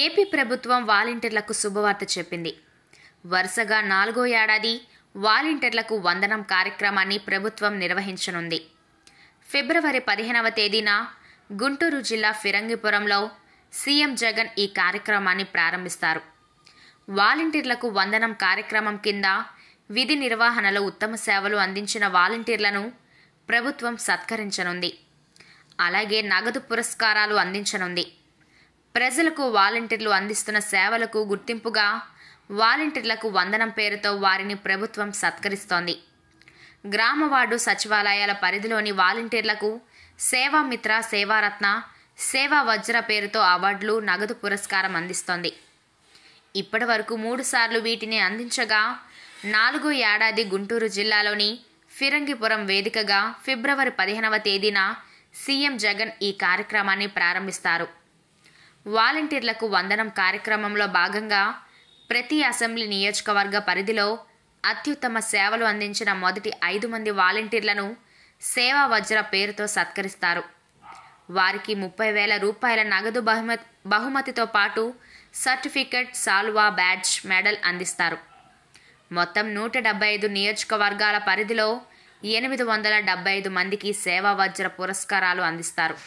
AP ప్రభుత్వం వాలంటీర్లకు శుభవార్త చెప్పింది. వరుసగా 4వ ఏడాది వాలంటీర్లకు వందనం కార్యక్రమాన్ని ప్రభుత్వం నిర్వహించనుంది. ఫిబ్రవరి 15వ తేదీన గుంటూరు జిల్లా ఫిరంగిపురంలో సీఎం జగన్ ఈ కార్యక్రమాన్ని ప్రారంభిస్తారు. వాలంటీర్లకు వందనం కార్యక్రమం కింద విధి నిర్వహణలో ఉత్తమ సేవలు అందించిన వాలంటీర్లను ప్రభుత్వం సత్కరించనుంది. అలాగే నగదు పురస్కారాలు అందించనుంది. ప్రజలకు వాలంటీర్లు అందిస్తున్న సేవలకు గుర్తింపుగా వాలంటీర్లకు వందనం పేరుతో వారిని ప్రభుత్వం సత్కరిస్తోంది. గ్రామ వార్డు సచివాలయాల పరిధిలోని వాలంటీర్లకు సేవామిత్ర, సేవారత్న, సేవా వజ్ర పేరుతో అవార్డులు, నగదు పురస్కారం అందిస్తోంది. ఇప్పటి వరకు 3 సార్లు వీటిని అందించగా 4వ ఏడాది గుంటూరు జిల్లాలోని ఫిరంగిపురం వేదికగా ఫిబ్రవరి 15వ తేదీన సీఎం జగన్ ఈ కార్యక్రమాన్ని ప్రారంభిస్తారు. వాలంటీర్లకు వందనం కార్యక్రమంలో భాగంగా ప్రతి అసెంబ్లీ నియోజకవర్గ పరిధిలో అత్యుత్తమ సేవలు అందించిన మొదటి 5 మంది వాలంటీర్లను సేవా వజ్ర పేరుతో సత్కరిస్తారు. వారికి 30,000 రూపాయల నగదు బహుమతితో పాటు సర్టిఫికెట్, సాల్వా, బ్యాడ్జ్, మెడల్ అందిస్తారు. మొత్తం 175 నియోజకవర్గాల పరిధిలో 875 మందికి సేవా వజ్ర పురస్కారాలు అందిస్తారు.